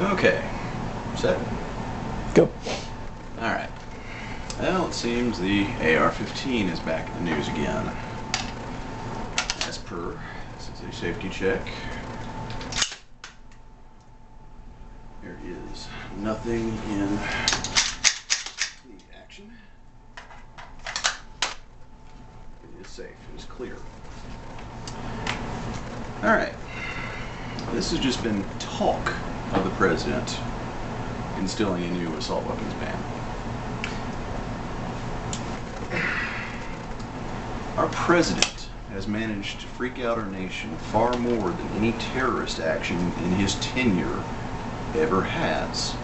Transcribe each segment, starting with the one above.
Okay. Set. Go. Alright. Well, it seems the AR-15 is back in the news again. As per, this is a safety check. There is nothing in the action. It is safe. It is clear. Alright. This has just been talk of the president instilling a new assault weapons ban. Our president has managed to freak out our nation far more than any terrorist action in his tenure ever has.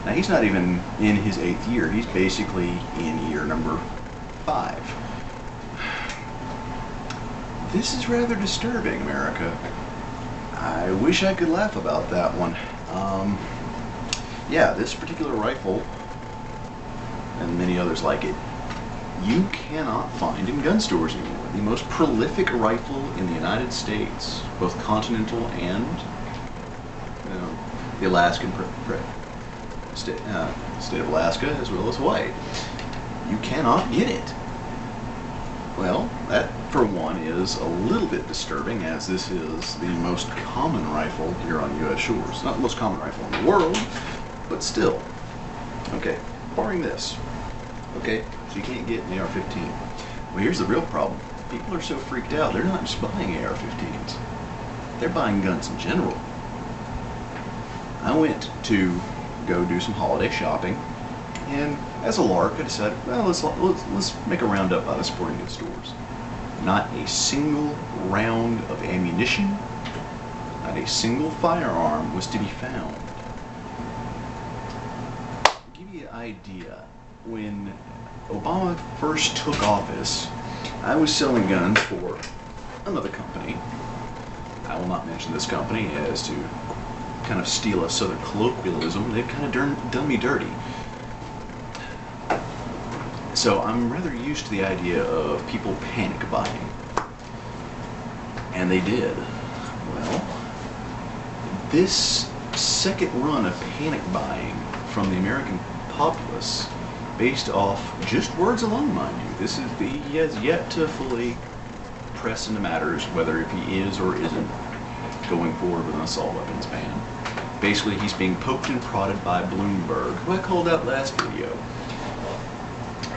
Now, he's not even in his 8th year. He's basically in year number 5. This is rather disturbing, America. I wish I could laugh about that one. Yeah, this particular rifle, and many others like it, you cannot find in gun stores anymore. The most prolific rifle in the United States, both continental and the Alaskan state of Alaska, as well as Hawaii. You cannot get it. Well, that, for one, is a little bit disturbing, as this is the most common rifle here on U.S. shores. Not the most common rifle in the world, but still. Okay, barring this. Okay, so you can't get an AR-15. Well, here's the real problem. People are so freaked out, they're not just buying AR-15s. They're buying guns in general. I went to go do some holiday shopping, and as a lark, I decided, well, let's make a roundup by the sporting goods stores. Not a single round of ammunition, not a single firearm was to be found. To give you an idea, when Obama first took office, I was selling guns for another company. I will not mention this company as to kind of steal a southern colloquialism. They've kind of done me dirty. So I'm rather used to the idea of people panic buying. And they did. Well, this second run of panic buying from the American populace, based off just words alone, mind you, he has yet to fully press into matters whether if he is or isn't going forward with an assault weapons ban. Basically, he's being poked and prodded by Bloomberg, who I called out last video.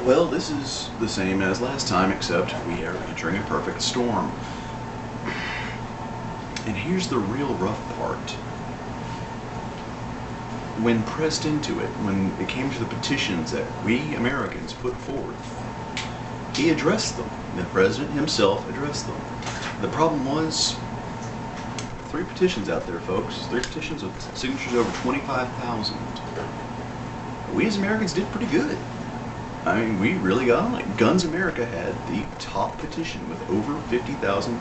Well, this is the same as last time, except we are entering a perfect storm. And here's the real rough part. When pressed into it, when it came to the petitions that we Americans put forth, he addressed them. The president himself addressed them. The problem was 3 petitions out there, folks. 3 petitions with signatures over 25,000. We as Americans did pretty good. I mean, we really got on it. Guns America had the top petition with over 50,000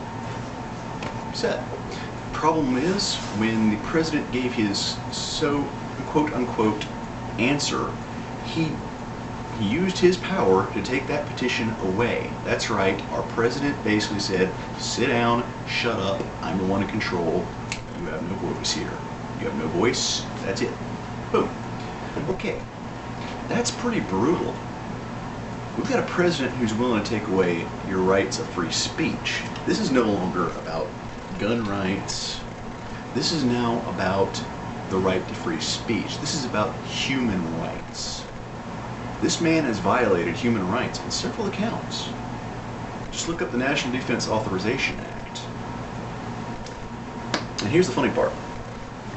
set. Problem is, when the president gave his quote-unquote answer, he used his power to take that petition away. That's right, our president basically said, sit down, shut up, I'm the one in control, you have no voice here. You have no voice, that's it. Boom. Okay, that's pretty brutal. We've got a president who's willing to take away your rights of free speech. This is no longer about gun rights. This is now about the right to free speech. This is about human rights. This man has violated human rights on several accounts. Just look up the National Defense Authorization Act. And here's the funny part.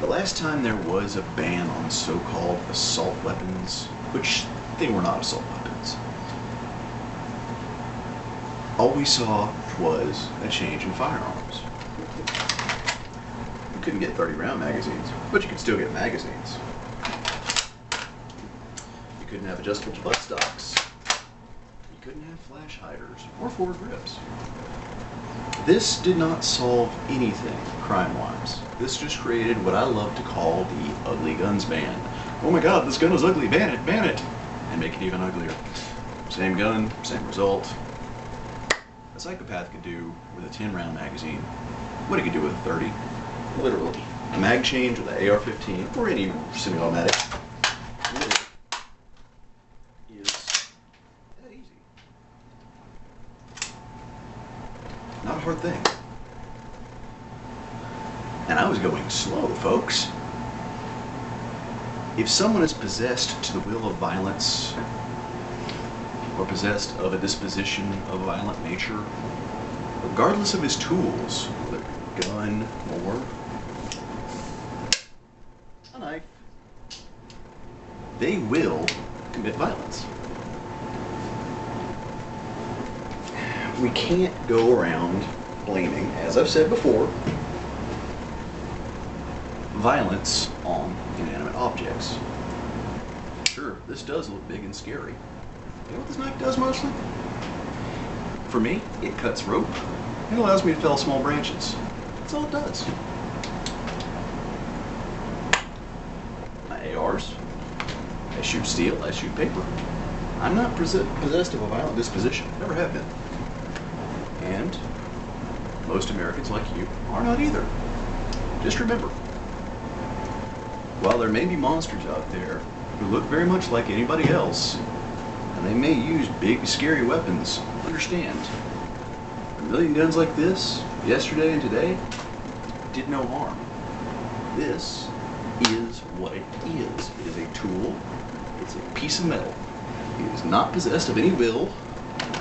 The last time there was a ban on so-called assault weapons, which they were not assault weapons, all we saw was a change in firearms. You couldn't get 30-round magazines, but you could still get magazines. You couldn't have adjustable butt stocks. You couldn't have flash hiders or forward grips. This did not solve anything crime-wise. This just created what I love to call the ugly guns ban. Oh my god, this gun is ugly, ban it, and make it even uglier. Same gun, same result. A psychopath could do with a 10-round magazine what he could do with a 30. Literally. a mag change with the AR-15 or any semi-automatic is that easy. Not a hard thing. And I was going slow, folks. If someone is possessed to the will of violence, or possessed of a disposition of a violent nature, regardless of his tools, whether a gun or a knife, they will commit violence. We can't go around blaming, as I've said before, violence on inanimate objects. Sure, this does look big and scary. You know what this knife does mostly? For me, it cuts rope. It allows me to fell small branches. That's all it does. My ARs, I shoot steel, I shoot paper. I'm not possessed of a violent disposition. Never have been. And most Americans like you are not either. Just remember, while there may be monsters out there who look very much like anybody else, and they may use big, scary weapons, understand, a million guns like this, yesterday and today, did no harm. This is what it is. It is a tool. It's a piece of metal. It is not possessed of any will,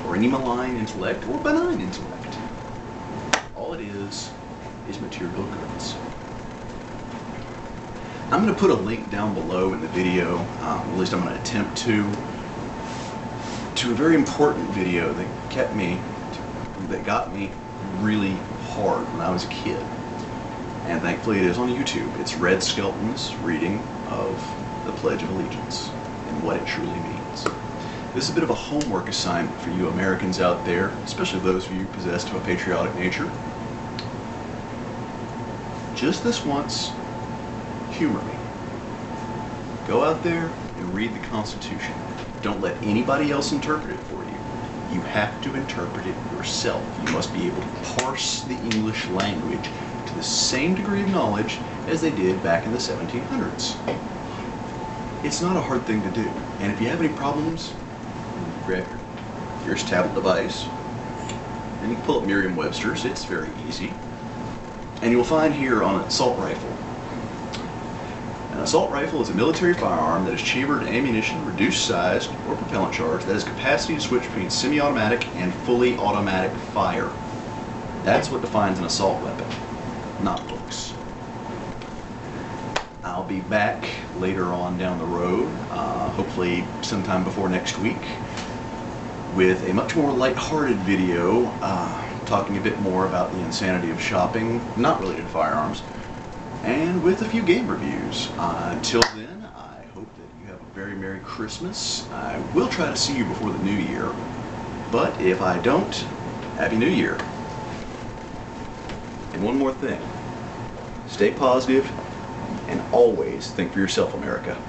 or any malign intellect, or benign intellect. All it is material goods. I'm going to put a link down below in the video, at least I'm going to attempt to a very important video that got me really hard when I was a kid. And thankfully it is on YouTube. It's Red Skelton's reading of the Pledge of Allegiance and what it truly means. This is a bit of a homework assignment for you Americans out there, especially those of you possessed of a patriotic nature. Just this once, humor me. Go out there and read the Constitution. Don't let anybody else interpret it for you. You have to interpret it yourself. You must be able to parse the English language to the same degree of knowledge as they did back in the 1700s. It's not a hard thing to do. And if you have any problems, grab your tablet device and you can pull up Merriam-Webster's. It's very easy. And you'll find here on an assault rifle. An assault rifle is a military firearm that is chambered ammunition, reduced sized, or propellant charge that has capacity to switch between semi-automatic and fully automatic fire. That's what defines an assault weapon, not books. I'll be back later on down the road, hopefully sometime before next week, with a much more lighthearted video, talking a bit more about the insanity of shopping, not related to firearms, and with a few game reviews. Until then, I hope that you have a very Merry Christmas. I will try to see you before the New Year, but if I don't, Happy New Year. And one more thing, stay positive and always think for yourself, America.